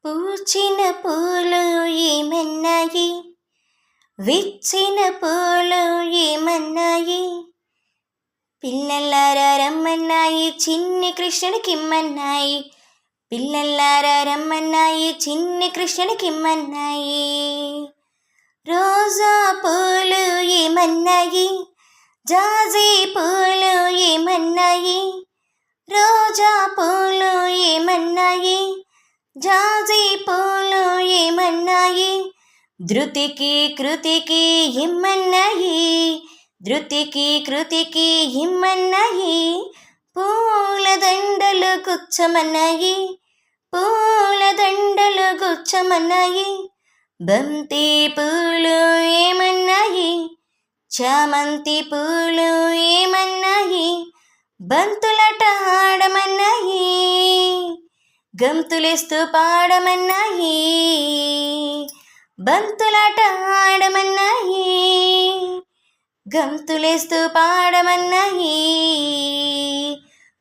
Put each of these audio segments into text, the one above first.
పూచిన పూలు ఏమన్నాయి, విచ్చిన పూలు ఏమన్నాయి, పిల్లలారా రమ్మన్నాయి చిన్ని కృష్ణునికిమ్మన్నాయి, పిల్లలారా రమ్మన్నాయి చిన్ని కృష్ణునికిమ్మన్నాయి. రోజా పూలు ఏమన్నాయి, జాజి పూలు ఏమన్నాయి, రోజా పూలు ఏమన్నాయి, జాజి పూలు ఏమన్నాయి, ధృతికి కృతికి ఇమ్మన్నాయి, ధృతికి కృతికి ఇమ్మన్నాయి, పూల దండలు గుచ్చమన్నాయి, పూల దండలు గుచ్చమన్నాయి, బంతి పూలు ఏమన్నాయి, చామంతి పూలు ఏమన్నాయి, బంతులట ఆడమన్నాయి, గంతులేస్తూ పాడమన్నాయి, బంతులాట ఆడమన్నాయి, గంతులేస్తూ పాడమన్నాయి.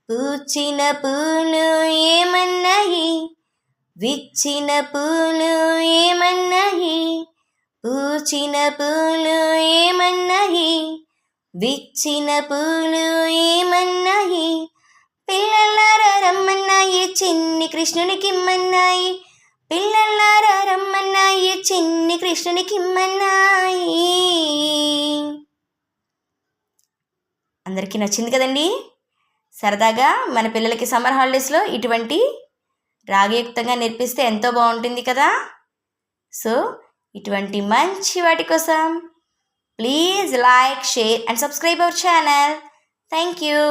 పూచిన పూలు ఏమన్నాయి, విచ్చిన పూలు ఏమన్నాయి, పూచిన పూలు ఏమన్నాయి, విచ్చిన పూలు ఏమన్నాయి, పిల్లలారా రమ్మన్నాయి చిన్ని కృష్ణునికిమ్మన్నాయి, పిల్లలారా రమ్మన్నాయి చిన్ని కృష్ణునికిమ్మన్నాయి. అందరికీ నచ్చింది కదండి. సరదాగా మన పిల్లలకి సమ్మర్ హాలిడేస్లో ఇటువంటి రాగయుక్తంగా నేర్పిస్తే ఎంతో బాగుంటుంది కదా. సో ఇటువంటి మంచి వాటి కోసం please like, share and subscribe our channel. Thank you.